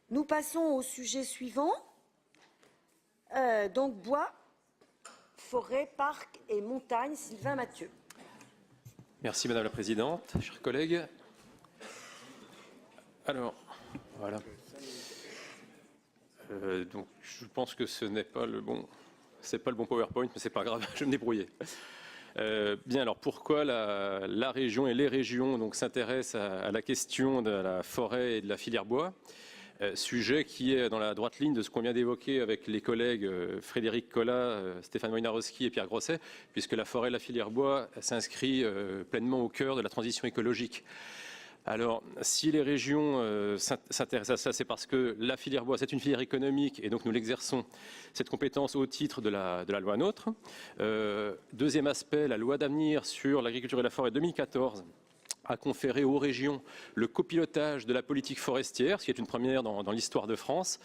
Nous passons au sujet suivant. Donc bois, forêt, parc et montagne. Sylvain Mathieu. Merci Madame la Présidente, chers collègues. Alors, voilà. Donc, je pense que ce n'est pas le bon, PowerPoint, mais c'est pas grave, je vais me débrouiller. Bien, alors pourquoi la région et les régions s'intéressent à la question de la forêt et de la filière bois, sujet qui est dans la droite ligne de ce qu'on vient d'évoquer avec les collègues Frédéric Collat, Stéphane Wojnarowski et Pierre Grosset, puisque la forêt et la filière bois s'inscrit pleinement au cœur de la transition écologique. Alors, si les régions s'intéressent à ça, c'est parce que la filière bois, c'est une filière économique et donc nous l'exerçons, cette compétence au titre de la loi NOTRe. Deuxième aspect, la loi d'avenir sur l'agriculture et la forêt 2014 a conféré aux régions le copilotage de la politique forestière, ce qui est une première dans l'histoire de France,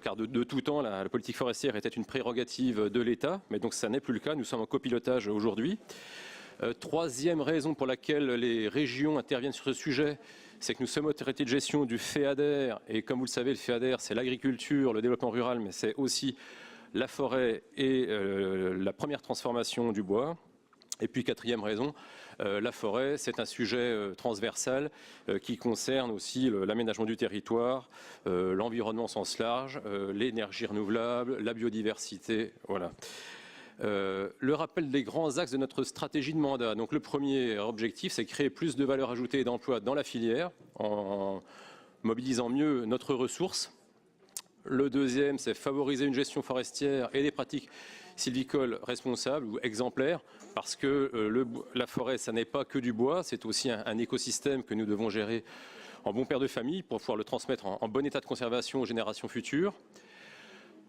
car de tout temps, la politique forestière était une prérogative de l'État, mais donc ça n'est plus le cas, nous sommes en copilotage aujourd'hui. Troisième raison pour laquelle les régions interviennent sur ce sujet, c'est que nous sommes autorité de gestion du FEADER, et comme vous le savez, le FEADER, c'est l'agriculture, le développement rural, mais c'est aussi la forêt et la première transformation du bois. Et puis quatrième raison, la forêt, c'est un sujet transversal qui concerne aussi l'aménagement du territoire, l'environnement au sens large, l'énergie renouvelable, la biodiversité, voilà. Le rappel des grands axes de notre stratégie de mandat. Donc le premier objectif, c'est créer plus de valeur ajoutée et d'emplois dans la filière en mobilisant mieux notre ressource. Le deuxième, c'est favoriser une gestion forestière et des pratiques sylvicoles responsables ou exemplaires, parce que la forêt, ça n'est pas que du bois, c'est aussi un écosystème que nous devons gérer en bon père de famille pour pouvoir le transmettre en bon état de conservation aux générations futures.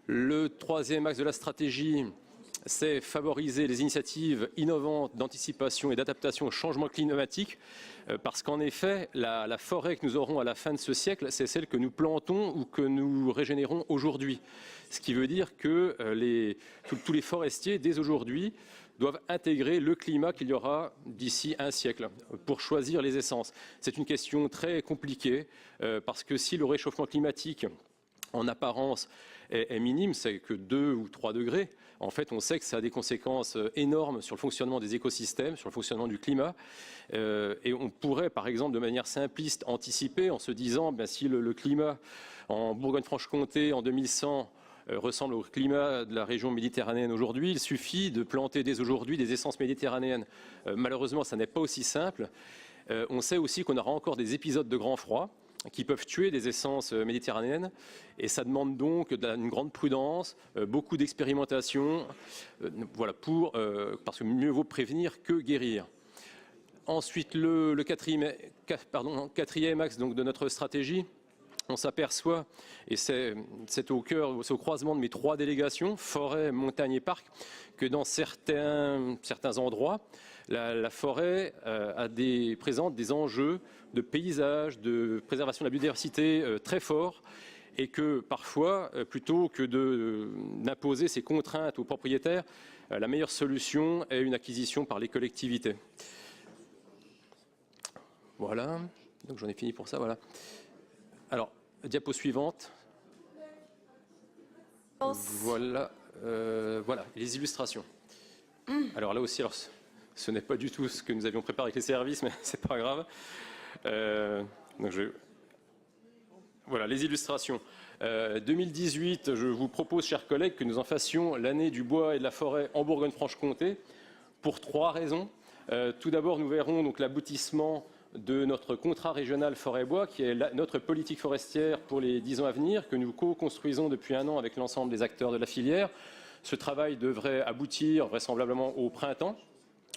Le troisième axe de la stratégie, c'est favoriser les initiatives innovantes d'anticipation et d'adaptation au changement climatique, parce qu'en effet, la forêt que nous aurons à la fin de ce siècle, c'est celle que nous plantons ou que nous régénérons aujourd'hui. Ce qui veut dire que tous les forestiers, dès aujourd'hui, doivent intégrer le climat qu'il y aura d'ici un siècle pour choisir les essences. C'est une question très compliquée, parce que si le réchauffement climatique, en apparence, est minime, c'est que 2 ou 3 degrés. En fait, on sait que ça a des conséquences énormes sur le fonctionnement des écosystèmes, sur le fonctionnement du climat. Et on pourrait, par exemple, de manière simpliste, anticiper en se disant, si le climat en Bourgogne-Franche-Comté en 2100 ressemble au climat de la région méditerranéenne aujourd'hui, il suffit de planter dès aujourd'hui des essences méditerranéennes. Malheureusement, ça n'est pas aussi simple. On sait aussi qu'on aura encore des épisodes de grand froid qui peuvent tuer des essences méditerranéennes, et ça demande donc une grande prudence, beaucoup d'expérimentation, voilà, parce que mieux vaut prévenir que guérir. Ensuite, le quatrième axe donc, de notre stratégie, on s'aperçoit, et c'est au croisement de mes 3 délégations, forêt, montagne et parc, que dans certains endroits, la forêt présente des enjeux de paysage, de préservation de la biodiversité très forts, et que parfois, plutôt que d'imposer ces contraintes aux propriétaires, la meilleure solution est une acquisition par les collectivités. Voilà, donc j'en ai fini pour ça, voilà. Alors, diapo suivante. Voilà, voilà, les illustrations. Alors là aussi, ce n'est pas du tout ce que nous avions préparé avec les services, mais c'est pas grave. Voilà, les illustrations. 2018, je vous propose, chers collègues, que nous en fassions l'année du bois et de la forêt en Bourgogne-Franche-Comté, pour 3 raisons. Tout d'abord, nous verrons donc l'aboutissement de notre contrat régional forêt-bois, qui est notre politique forestière pour les 10 ans à venir, que nous co-construisons depuis 1 an avec l'ensemble des acteurs de la filière. Ce travail devrait aboutir vraisemblablement au printemps.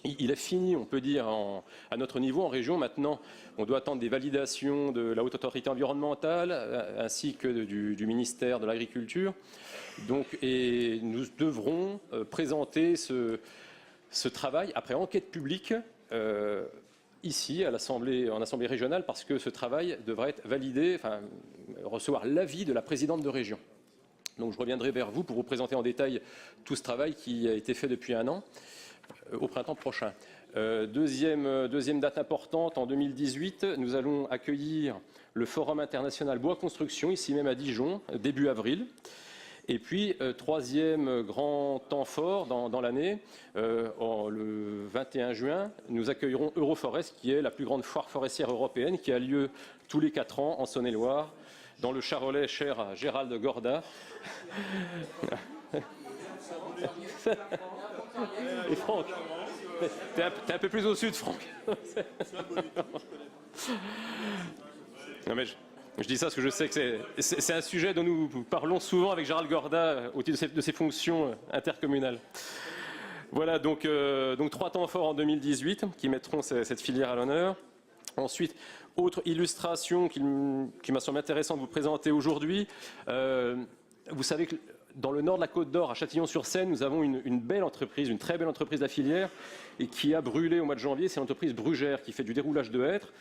Il est fini, on peut dire, à notre niveau en région. Maintenant, on doit attendre des validations de la Haute Autorité environnementale ainsi que du ministère de l'Agriculture. Et nous devrons présenter ce travail après enquête publique ici, en Assemblée régionale, parce que ce travail devrait être validé, recevoir l'avis de la présidente de région. Donc je reviendrai vers vous pour vous présenter en détail tout ce travail qui a été fait depuis 1 an. Au printemps prochain. Deuxième date importante, en 2018, nous allons accueillir le Forum international Bois Construction, ici même à Dijon, début avril. Et puis, troisième grand temps fort dans l'année, le 21 juin, nous accueillerons Euroforest, qui est la plus grande foire forestière européenne, qui a lieu tous les 4 ans en Saône-et-Loire, dans le Charolais cher à Gérald Gorda. Et Franck, t'es un peu plus au sud, Franck. Non, mais je dis ça parce que je sais que c'est un sujet dont nous parlons souvent avec Gérald Gorda au titre de ses fonctions intercommunales. Voilà, donc 3 temps forts en 2018 qui mettront cette filière à l'honneur. Ensuite, autre illustration qui m'a semblé intéressant de vous présenter aujourd'hui. Vous savez que dans le nord de la Côte d'Or, à Châtillon-sur-Seine, nous avons une belle entreprise, une très belle entreprise de la filière, et qui a brûlé au mois de janvier. C'est l'entreprise Brugère qui fait du déroulage de hêtres.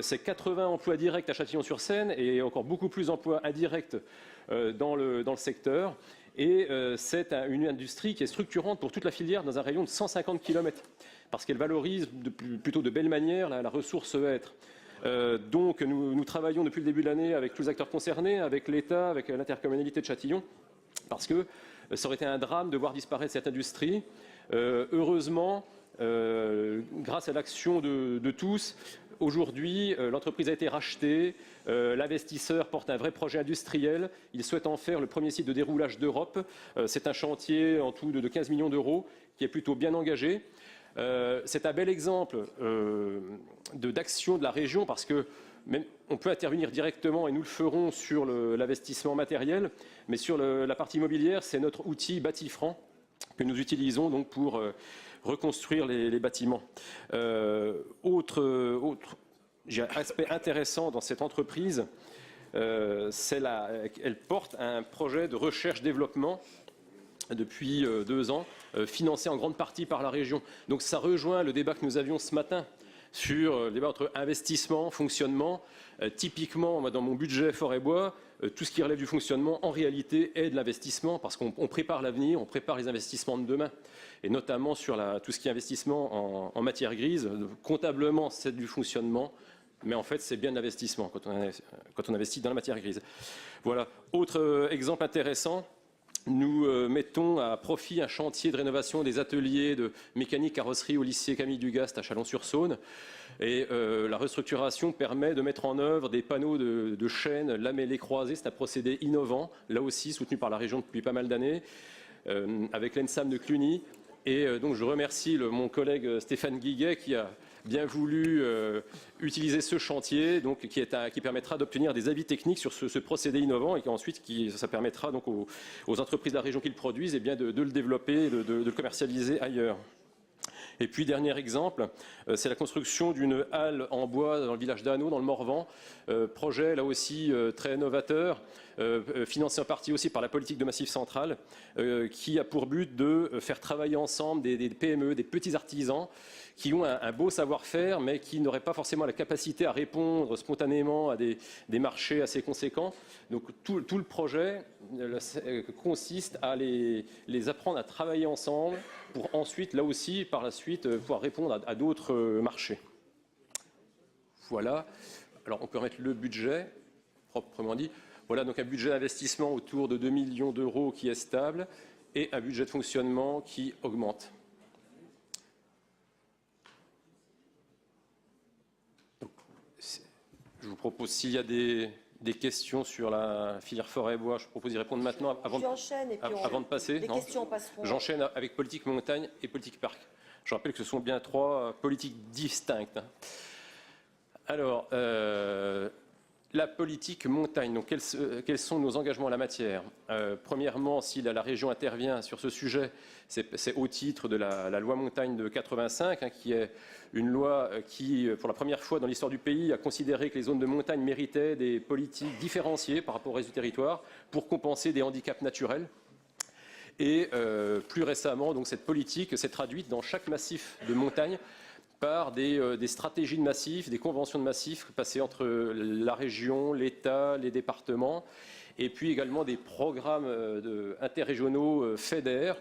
C'est 80 emplois directs à Châtillon-sur-Seine et encore beaucoup plus d'emplois indirects dans le secteur. Et c'est une industrie qui est structurante pour toute la filière dans un rayon de 150 km, parce qu'elle valorise plutôt de belle manière la ressource hêtre. Donc nous travaillons depuis le début de l'année avec tous les acteurs concernés, avec l'État, avec l'intercommunalité de Châtillon, parce que ça aurait été un drame de voir disparaître cette industrie. Heureusement, grâce à l'action de tous, aujourd'hui, l'entreprise a été rachetée, l'investisseur porte un vrai projet industriel, il souhaite en faire le premier site de déroulage d'Europe. C'est un chantier en tout de 15 millions d'euros qui est plutôt bien engagé. C'est un bel exemple d'action de la région, parce que même, on peut intervenir directement, et nous le ferons sur l'investissement matériel, mais sur la partie immobilière, c'est notre outil Bâtifranc que nous utilisons donc pour reconstruire les bâtiments. Autre aspect intéressant dans cette entreprise, elle porte un projet de recherche-développement depuis 2 ans, financé en grande partie par la région. Donc ça rejoint le débat que nous avions ce matin sur le débat entre investissement, fonctionnement. Typiquement, moi, dans mon budget forêt-bois, tout ce qui relève du fonctionnement, en réalité, est de l'investissement, parce qu'on prépare l'avenir, on prépare les investissements de demain. Et notamment sur tout ce qui est investissement en matière grise, comptablement, c'est du fonctionnement, mais en fait, c'est bien de l'investissement quand on investit dans la matière grise. Voilà. Autre exemple intéressant, nous mettons à profit un chantier de rénovation des ateliers de mécanique carrosserie au lycée Camille Dugast à Chalon-sur-Saône. Et la restructuration permet de mettre en œuvre des panneaux de chaînes lamellés croisés. C'est un procédé innovant, là aussi soutenu par la région depuis pas mal d'années, avec l'ENSAM de Cluny. Et donc je remercie mon collègue Stéphane Guiguet qui a bien voulu utiliser ce chantier, donc, qui permettra d'obtenir des avis techniques sur ce procédé innovant, et qu'ensuite ça permettra donc aux entreprises de la région qui le produisent, eh bien, de le développer, de le commercialiser ailleurs. Et puis, dernier exemple, c'est la construction d'une halle en bois dans le village d'Anneau, dans le Morvan. Projet, là aussi, très novateur, financé en partie aussi par la politique de Massif Central, qui a pour but de faire travailler ensemble des PME, des petits artisans, qui ont un beau savoir-faire, mais qui n'auraient pas forcément la capacité à répondre spontanément à des marchés assez conséquents. Donc tout le projet consiste à les apprendre à travailler ensemble pour ensuite, là aussi, par la suite, pouvoir répondre à d'autres marchés. Voilà. Alors on peut remettre le budget, proprement dit. Voilà donc un budget d'investissement autour de 2 millions d'euros qui est stable et un budget de fonctionnement qui augmente. Je vous propose, s'il y a des questions sur la filière forêt-bois, je propose d'y répondre maintenant avant de passer. Les questions passeront. J'enchaîne avec politique montagne et politique parc. Je rappelle que ce sont bien 3 politiques distinctes. Alors, la politique montagne, donc quels sont nos engagements en la matière? Premièrement, si la région intervient sur ce sujet, c'est au titre de la loi montagne de 85, qui est une loi qui, pour la première fois dans l'histoire du pays, a considéré que les zones de montagne méritaient des politiques différenciées par rapport au reste du territoire pour compenser des handicaps naturels. Et plus récemment, donc, cette politique s'est traduite dans chaque massif de montagne par des stratégies de massifs, des conventions de massifs passées entre la région, l'État, les départements, et puis également des programmes interrégionaux FEDER.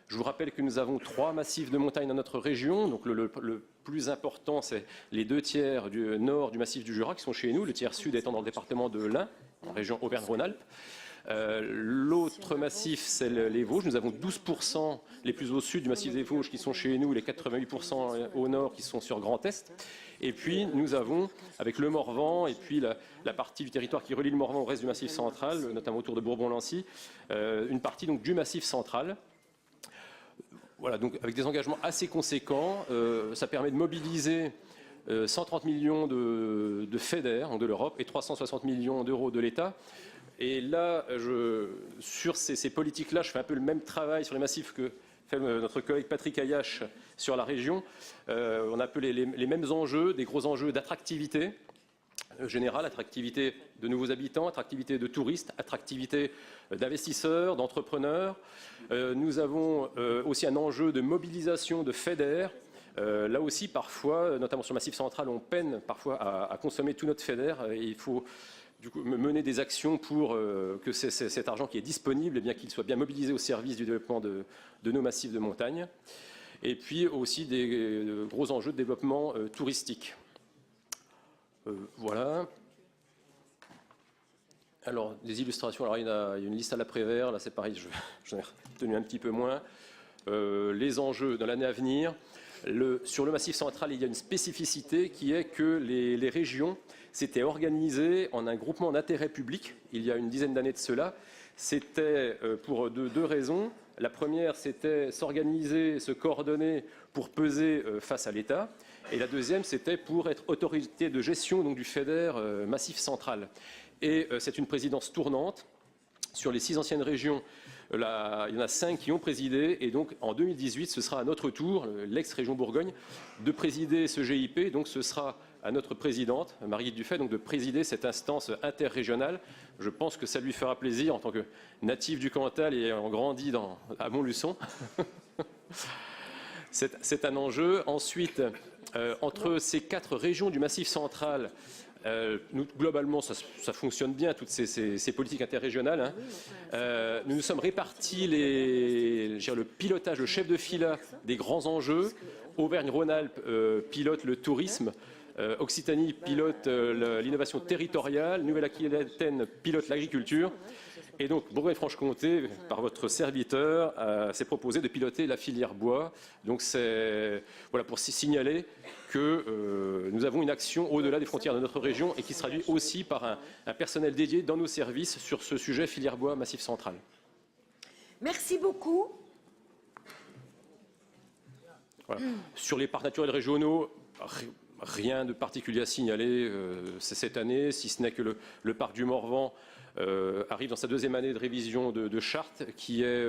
Je vous rappelle que nous avons 3 massifs de montagne dans notre région. Donc le plus important, c'est les 2 tiers du nord du massif du Jura qui sont chez nous, le tiers sud étant dans le département de l'Ain, en région Auvergne-Rhône-Alpes. L'autre massif, c'est les Vosges. Nous avons 12% les plus au sud du massif des Vosges qui sont chez nous, les 88% au nord qui sont sur Grand Est. Et puis nous avons, avec le Morvan et puis la partie du territoire qui relie le Morvan au reste du massif central, notamment autour de Bourbon-Lancy, une partie donc, du massif central. Voilà, donc avec des engagements assez conséquents, ça permet de mobiliser 130 millions de FEDER, de l'Europe, et 360 millions d'euros de l'État. Et là, sur ces politiques-là, je fais un peu le même travail sur les massifs que fait notre collègue Patrick Ayache sur la région. On a un peu les mêmes enjeux, des gros enjeux d'attractivité générale, attractivité de nouveaux habitants, attractivité de touristes, attractivité d'investisseurs, d'entrepreneurs. Nous avons aussi un enjeu de mobilisation de FEDER. Là aussi, parfois, notamment sur le Massif central, on peine parfois à consommer tout notre FEDER. Et il faut du coup mener des actions pour que cet argent qui est disponible, eh bien, qu'il soit bien mobilisé au service du développement de nos massifs de montagne. Et puis aussi des gros enjeux de développement touristique. Voilà. Alors, des illustrations. Alors, il y a une liste à l'après-vert. Là, c'est pareil, j'en ai retenu un petit peu moins. Les enjeux dans l'année à venir. Sur le Massif central, il y a une spécificité qui est que les régions s'étaient organisées en un groupement d'intérêt public il y a une dizaine d'années de cela. C'était pour deux raisons. La première, c'était s'organiser, se coordonner pour peser face à l'État. Et la deuxième, c'était pour être autorité de gestion donc, du FEDER Massif central. Et c'est une présidence tournante. Sur les 6 anciennes régions, il y en a 5 qui ont présidé. Et donc en 2018, ce sera à notre tour, l'ex-région Bourgogne, de présider ce GIP. Donc ce sera à notre présidente, Marie Dufay, donc de présider cette instance interrégionale. Je pense que ça lui fera plaisir en tant que natif du Cantal et ayant grandi à Montluçon. C'est un enjeu. Ensuite, entre ces 4 régions du Massif central, globalement, ça fonctionne bien, toutes ces politiques interrégionales. Hein. Nous nous sommes répartis le pilotage, le chef de fila des grands enjeux. Auvergne-Rhône-Alpes pilote le tourisme. Occitanie pilote l'innovation territoriale. Nouvelle-Aquitaine pilote l'agriculture. Et donc, Bourgogne-Franche-Comté, par votre serviteur, s'est proposé de piloter la filière bois. Donc, c'est voilà, pour signaler que nous avons une action au-delà des frontières de notre région et qui se traduit aussi par un personnel dédié dans nos services sur ce sujet filière bois Massif central. Merci beaucoup. Voilà. Sur les parcs naturels régionaux, rien de particulier à signaler cette année, si ce n'est que le parc du Morvan arrive dans sa 2e année de révision de charte qui est...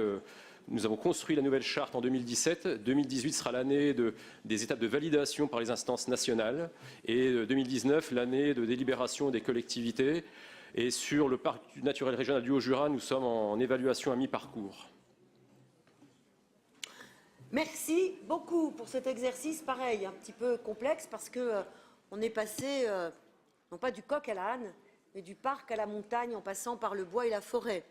Nous avons construit la nouvelle charte en 2017. 2018 sera l'année des étapes de validation par les instances nationales et 2019 l'année de délibération des collectivités. Et sur le parc naturel régional du Haut-Jura, nous sommes en évaluation à mi-parcours. Merci beaucoup pour cet exercice, pareil, un petit peu complexe parce que on est passé, non pas du coq à l'âne, mais du parc à la montagne en passant par le bois et la forêt.